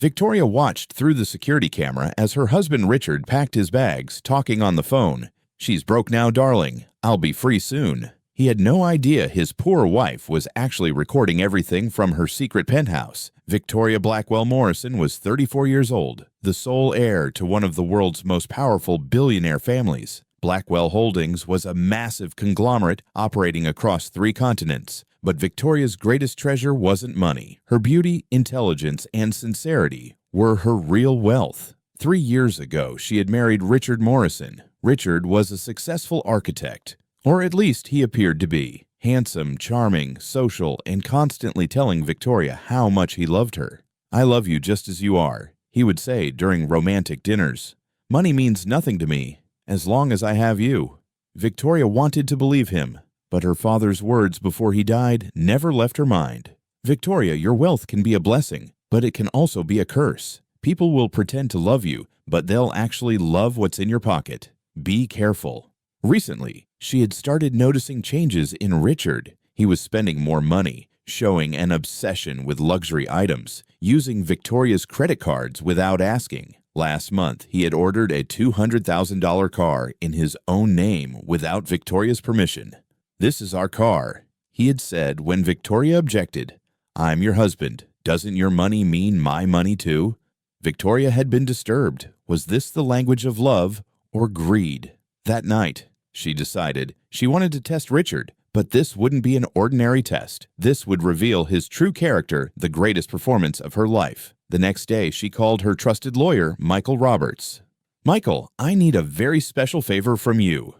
Victoria watched through the security camera as her husband Richard packed his bags, talking on the phone. "She's broke now, darling. I'll be free soon." He had no idea his poor wife was actually recording everything from her secret penthouse. Victoria Blackwell-Morrison was 34 years old, the sole heir to one of the world's most powerful billionaire families. Blackwell Holdings was a massive conglomerate operating across 3 continents. But Victoria's greatest treasure wasn't money. Her beauty, intelligence, and sincerity were her real wealth. 3 years ago, she had married Richard Morrison. Richard was a successful architect, or at least he appeared to be. Handsome, charming, social, and constantly telling Victoria how much he loved her. "I love you just as you are," he would say during romantic dinners. "Money means nothing to me, as long as I have you." Victoria wanted to believe him, but her father's words before he died never left her mind. "Victoria, your wealth can be a blessing, but it can also be a curse. People will pretend to love you, but they'll actually love what's in your pocket. Be careful." Recently, she had started noticing changes in Richard. He was spending more money, showing an obsession with luxury items, using Victoria's credit cards without asking. Last month, he had ordered a $200,000 car in his own name without Victoria's permission. "This is our car," he had said when Victoria objected. "I'm your husband. Doesn't your money mean my money too?" Victoria had been disturbed. Was this the language of love or greed? That night, she decided she wanted to test Richard, but this wouldn't be an ordinary test. This would reveal his true character, the greatest performance of her life. The next day, she called her trusted lawyer, Michael Roberts. "Michael, I need a very special favor from you."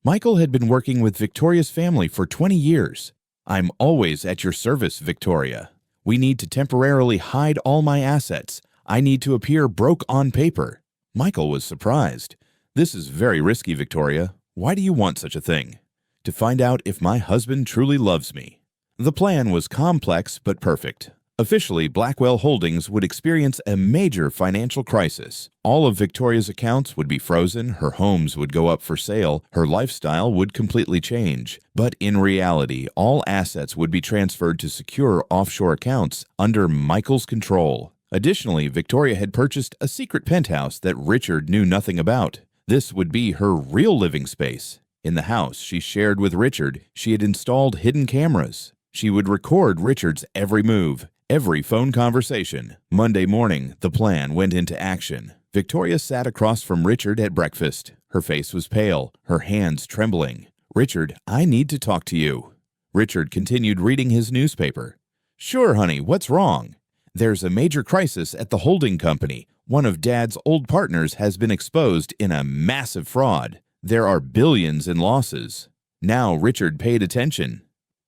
Michael had been working with Victoria's family for 20 years. "I'm always at your service, Victoria. We need to temporarily hide all my assets. I need to appear broke on paper." Michael was surprised. "This is very risky, Victoria. Why do you want such a thing?" "To find out if my husband truly loves me." The plan was complex but perfect. Officially, Blackwell Holdings would experience a major financial crisis. All of Victoria's accounts would be frozen, her homes would go up for sale, her lifestyle would completely change. But in reality, all assets would be transferred to secure offshore accounts under Michael's control. Additionally, Victoria had purchased a secret penthouse that Richard knew nothing about. This would be her real living space. In the house she shared with Richard, she had installed hidden cameras. She would record Richard's every move, every phone conversation. Monday morning, the plan went into action. Victoria sat across from Richard at breakfast. Her face was pale, her hands trembling. "Richard, I need to talk to you." Richard continued reading his newspaper. "Sure, honey, what's wrong?" "There's a major crisis at the holding company. One of Dad's old partners has been exposed in a massive fraud. There are billions in losses." Now Richard paid attention.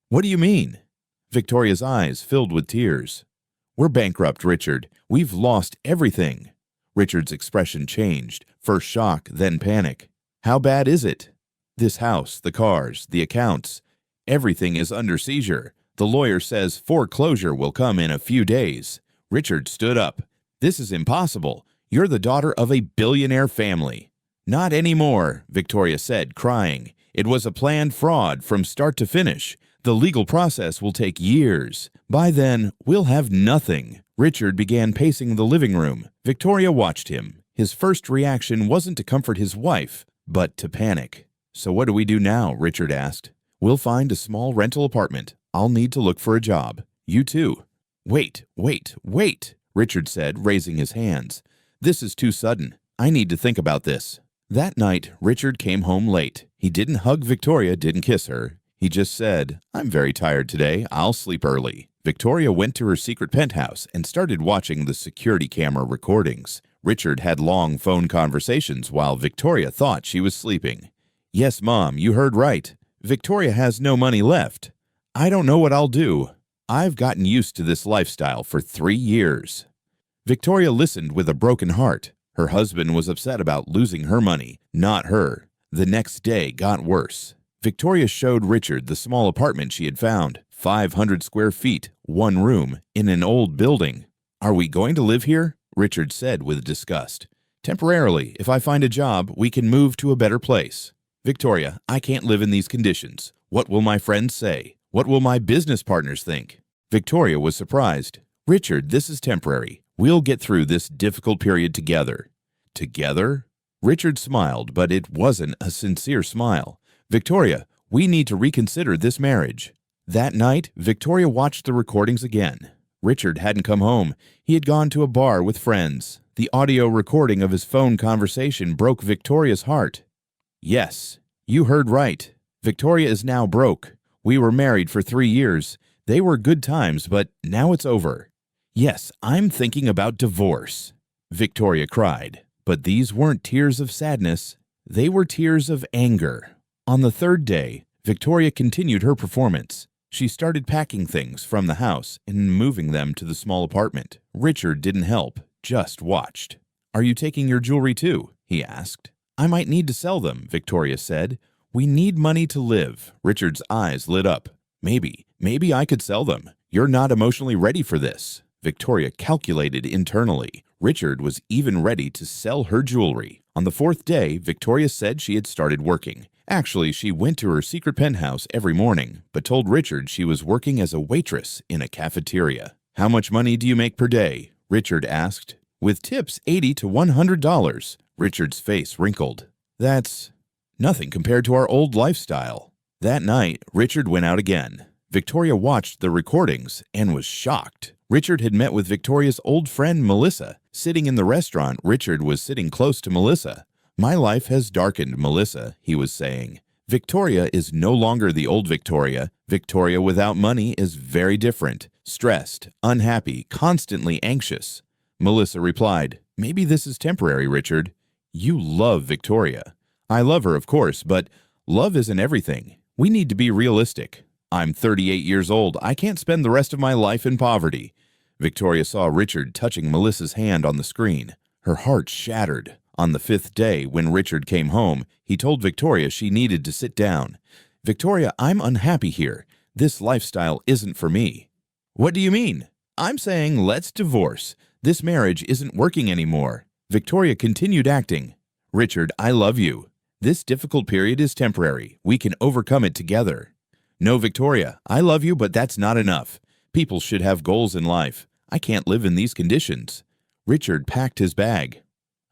"What do you mean?" Victoria's eyes filled with tears. "We're bankrupt, Richard. We've lost everything." Richard's expression changed, first shock, then panic. "How bad is it?" "This house, the cars, the accounts. Everything is under seizure. The lawyer says foreclosure will come in a few days." Richard stood up. "This is impossible. You're the daughter of a billionaire family." "Not anymore," Victoria said, crying. "It was a planned fraud from start to finish. The legal process will take years. By then, we'll have nothing." Richard began pacing the living room. Victoria watched him. His first reaction wasn't to comfort his wife, but to panic. "So what do we do now?" Richard asked. "We'll find a small rental apartment. I'll need to look for a job. You too." Wait, Richard said, raising his hands. "This is too sudden. I need to think about this." That night, Richard came home late. He didn't hug Victoria, didn't kiss her. He just said, "I'm very tired today. I'll sleep early." Victoria went to her secret penthouse and started watching the security camera recordings. Richard had long phone conversations while Victoria thought she was sleeping. "Yes, Mom, you heard right. Victoria has no money left. I don't know what I'll do. I've gotten used to this lifestyle for 3 years." Victoria listened with a broken heart. Her husband was upset about losing her money, not her. The next day got worse. Victoria showed Richard the small apartment she had found, 500 square feet, 1 room, in an old building. "Are we going to live here?" Richard said with disgust. "Temporarily. If I find a job, we can move to a better place." "Victoria, I can't live in these conditions. What will my friends say? What will my business partners think?" Victoria was surprised. "Richard, this is temporary. We'll get through this difficult period together." Together? Richard smiled, but it wasn't a sincere smile. "Victoria, we need to reconsider this marriage." That night, Victoria watched the recordings again. Richard hadn't come home. He had gone to a bar with friends. The audio recording of his phone conversation broke Victoria's heart. "Yes, you heard right. Victoria is now broke. We were married for 3 years. They were good times, but now it's over. Yes, I'm thinking about divorce," Victoria cried. But these weren't tears of sadness. They were tears of anger. On the third day, Victoria continued her performance. She started packing things from the house and moving them to the small apartment. Richard didn't help, just watched. "Are you taking your jewelry too?" he asked. "I might need to sell them," Victoria said. "We need money to live." Richard's eyes lit up. Maybe I could sell them. You're not emotionally ready for this." Victoria calculated internally. Richard was even ready to sell her jewelry. On the fourth day, Victoria said she had started working. Actually, she went to her secret penthouse every morning, but told Richard she was working as a waitress in a cafeteria. "How much money do you make per day?" Richard asked. "With tips $80 to $100. Richard's face wrinkled. "That's nothing compared to our old lifestyle." That night, Richard went out again. Victoria watched the recordings and was shocked. Richard had met with Victoria's old friend Melissa. Sitting in the restaurant, Richard was sitting close to Melissa. "My life has darkened, Melissa," he was saying. "Victoria is no longer the old Victoria. Victoria without money is very different. Stressed, unhappy, constantly anxious." Melissa replied, "Maybe this is temporary, Richard. You love Victoria." "I love her, of course, but love isn't everything. We need to be realistic. I'm 38 years old. I can't spend the rest of my life in poverty." Victoria saw Richard touching Melissa's hand on the screen. Her heart shattered. On the fifth day, when Richard came home, he told Victoria she needed to sit down. "Victoria, I'm unhappy here. This lifestyle isn't for me." "What do you mean?" "I'm saying let's divorce. This marriage isn't working anymore." Victoria continued acting. "Richard, I love you. This difficult period is temporary. We can overcome it together." "No, Victoria, I love you, but that's not enough. People should have goals in life. I can't live in these conditions." Richard packed his bag.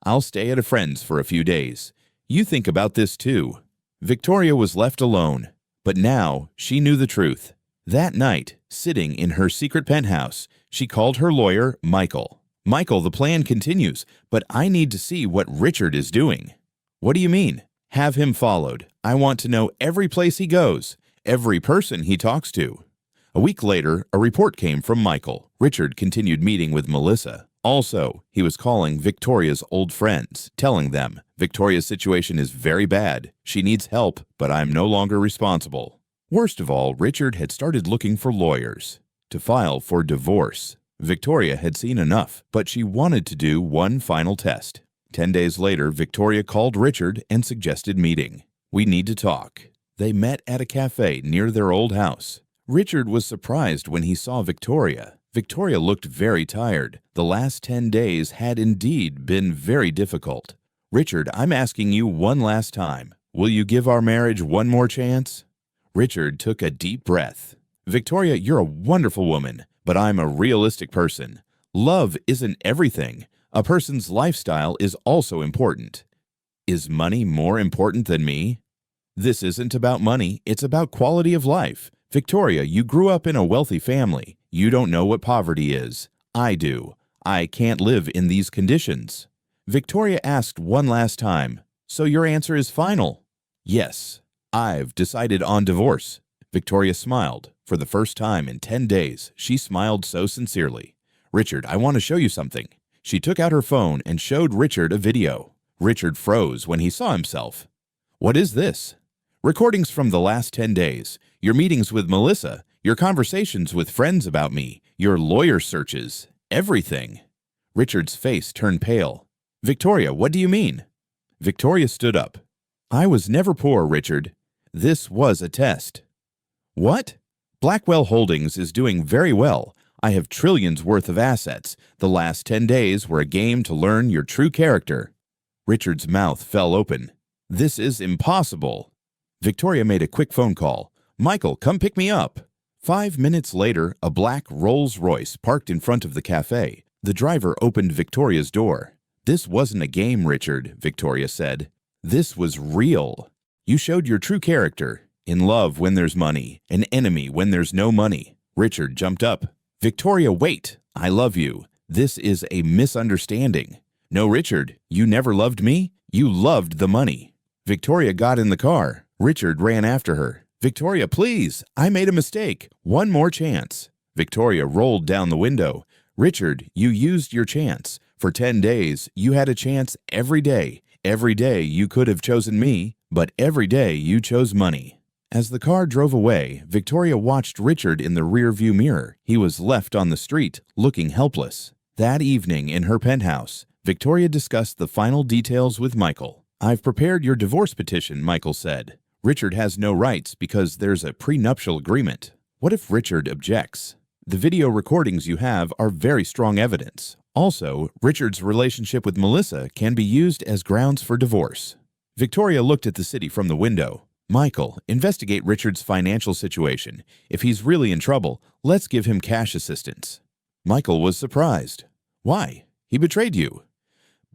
"I'll stay at a friend's for a few days. You think about this too." Victoria was left alone, but now she knew the truth. That night, sitting in her secret penthouse, she called her lawyer, Michael. "Michael, the plan continues, but I need to see what Richard is doing." "What do you mean?" "Have him followed. I want to know every place he goes, every person he talks to." A week later, a report came from Michael. Richard continued meeting with Melissa. Also, he was calling Victoria's old friends, telling them, "Victoria's situation is very bad. She needs help, but I'm no longer responsible." Worst of all, Richard had started looking for lawyers to file for divorce. Victoria had seen enough, but she wanted to do one final test. 10 days later, Victoria called Richard and suggested meeting. "We need to talk." They met at a cafe near their old house. Richard was surprised when he saw Victoria. Victoria looked very tired. The last 10 days had indeed been very difficult. "Richard, I'm asking you one last time. Will you give our marriage one more chance?" Richard took a deep breath. "Victoria, you're a wonderful woman, but I'm a realistic person. Love isn't everything. A person's lifestyle is also important." "Is money more important than me?" "This isn't about money. It's about quality of life. Victoria, you grew up in a wealthy family. You don't know what poverty is. I do. I can't live in these conditions." Victoria asked one last time, "So your answer is final?" "Yes. I've decided on divorce." Victoria smiled. For the first time in 10 days, she smiled so sincerely. "Richard, I want to show you something." She took out her phone and showed Richard a video. Richard froze when he saw himself. "What is this?" "Recordings from the last 10 days. Your meetings with Melissa. Your conversations with friends about me. Your lawyer searches. Everything." Richard's face turned pale. "Victoria, what do you mean?" Victoria stood up. "I was never poor, Richard. This was a test." "What?" "Blackwell Holdings is doing very well. I have trillions worth of assets. The last 10 days were a game to learn your true character." Richard's mouth fell open. "This is impossible." Victoria made a quick phone call. "Michael, come pick me up." 5 minutes later, a black Rolls-Royce parked in front of the cafe. The driver opened Victoria's door. "This wasn't a game, Richard," Victoria said. "This was real. You showed your true character. In love when there's money, an enemy when there's no money." Richard jumped up. "Victoria, wait! I love you. This is a misunderstanding." "No, Richard, you never loved me. You loved the money." Victoria got in the car. Richard ran after her. "Victoria, please! I made a mistake. One more chance." Victoria rolled down the window. "Richard, you used your chance. For 10 days, you had a chance every day. Every day you could have chosen me, but every day you chose money." As the car drove away, Victoria watched Richard in the rearview mirror. He was left on the street, looking helpless. That evening in her penthouse, Victoria discussed the final details with Michael. "I've prepared your divorce petition," Michael said. "Richard has no rights because there's a prenuptial agreement. What if Richard objects? The video recordings you have are very strong evidence. Also, Richard's relationship with Melissa can be used as grounds for divorce." Victoria looked at the city from the window. "Michael, investigate Richard's financial situation. If he's really in trouble, let's give him cash assistance." Michael was surprised. "Why? He betrayed you."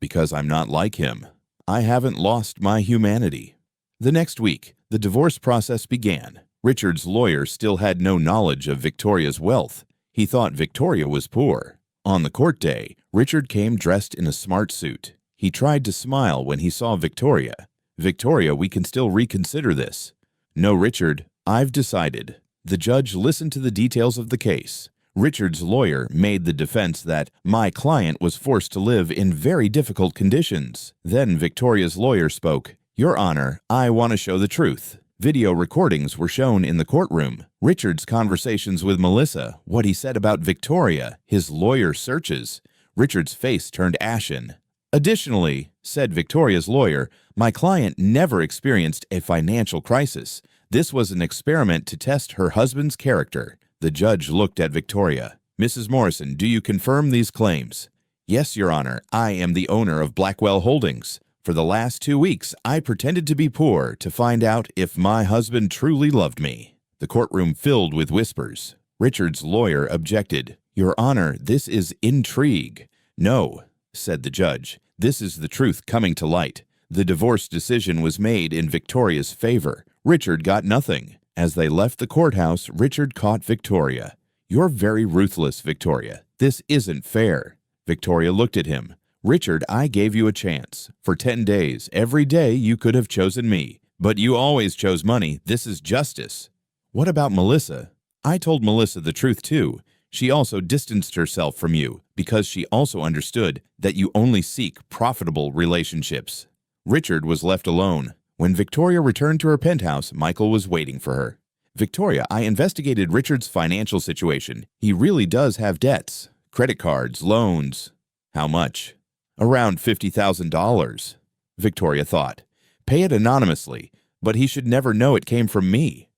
"Because I'm not like him. I haven't lost my humanity." The next week, the divorce process began. Richard's lawyer still had no knowledge of Victoria's wealth. He thought Victoria was poor. On the court day, Richard came dressed in a smart suit. He tried to smile when he saw Victoria. "Victoria, we can still reconsider this." "No, Richard, I've decided." The judge listened to the details of the case. Richard's lawyer made the defense that my client was forced to live in very difficult conditions. Then Victoria's lawyer spoke. "Your Honor, I want to show the truth." Video recordings were shown in the courtroom. Richard's conversations with Melissa, what he said about Victoria, his lawyer searches. Richard's face turned ashen. "Additionally," said Victoria's lawyer, "my client never experienced a financial crisis. This was an experiment to test her husband's character." The judge looked at Victoria. "Mrs. Morrison, do you confirm these claims?" "Yes, Your Honor. I am the owner of Blackwell Holdings. For the last 2 weeks, I pretended to be poor to find out if my husband truly loved me." The courtroom filled with whispers. Richard's lawyer objected. "Your Honor, this is intrigue." "No," said the judge. "This is the truth coming to light. The divorce decision was made in Victoria's favor. Richard got nothing." As they left the courthouse, Richard caught Victoria. "You're very ruthless, Victoria. This isn't fair." Victoria looked at him. "Richard, I gave you a chance. For 10 days, every day you could have chosen me. But you always chose money. This is justice." "What about Melissa?" "I told Melissa the truth too. She also distanced herself from you because she also understood that you only seek profitable relationships." Richard was left alone. When Victoria returned to her penthouse, Michael was waiting for her. "Victoria, I investigated Richard's financial situation. He really does have debts. Credit cards, loans." "How much?" "Around $50,000. Victoria thought. "Pay it anonymously, but he should never know it came from me."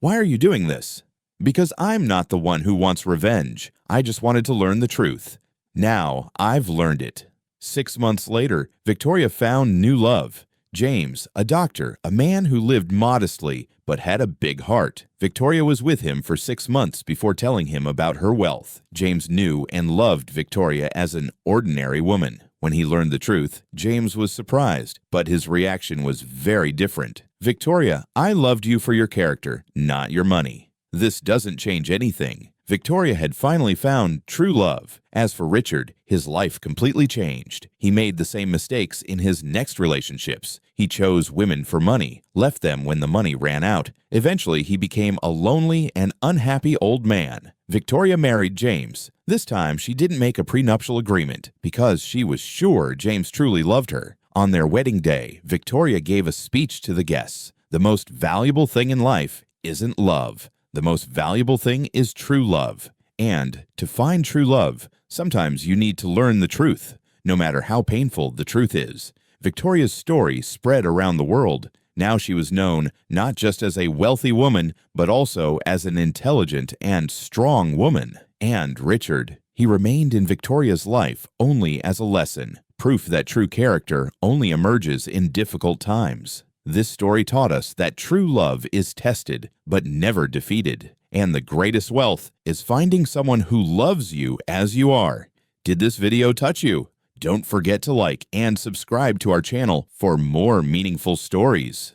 "Why are you doing this?" "Because I'm not the one who wants revenge. I just wanted to learn the truth. Now I've learned it." 6 months later, Victoria found new love. James, a doctor, a man who lived modestly but had a big heart. Victoria was with him for 6 months before telling him about her wealth. James knew and loved Victoria as an ordinary woman. When he learned the truth, James was surprised, but his reaction was very different. "Victoria, I loved you for your character, not your money. This doesn't change anything." Victoria had finally found true love. As for Richard, his life completely changed. He made the same mistakes in his next relationships. He chose women for money, left them when the money ran out. Eventually, he became a lonely and unhappy old man. Victoria married James. This time, she didn't make a prenuptial agreement because she was sure James truly loved her. On their wedding day, Victoria gave a speech to the guests. "The most valuable thing in life isn't love. The most valuable thing is true love. And to find true love, sometimes you need to learn the truth, no matter how painful the truth is." Victoria's story spread around the world. Now she was known not just as a wealthy woman, but also as an intelligent and strong woman. And Richard, he remained in Victoria's life only as a lesson, proof that true character only emerges in difficult times. This story taught us that true love is tested, but never defeated. And the greatest wealth is finding someone who loves you as you are. Did this video touch you? Don't forget to like and subscribe to our channel for more meaningful stories.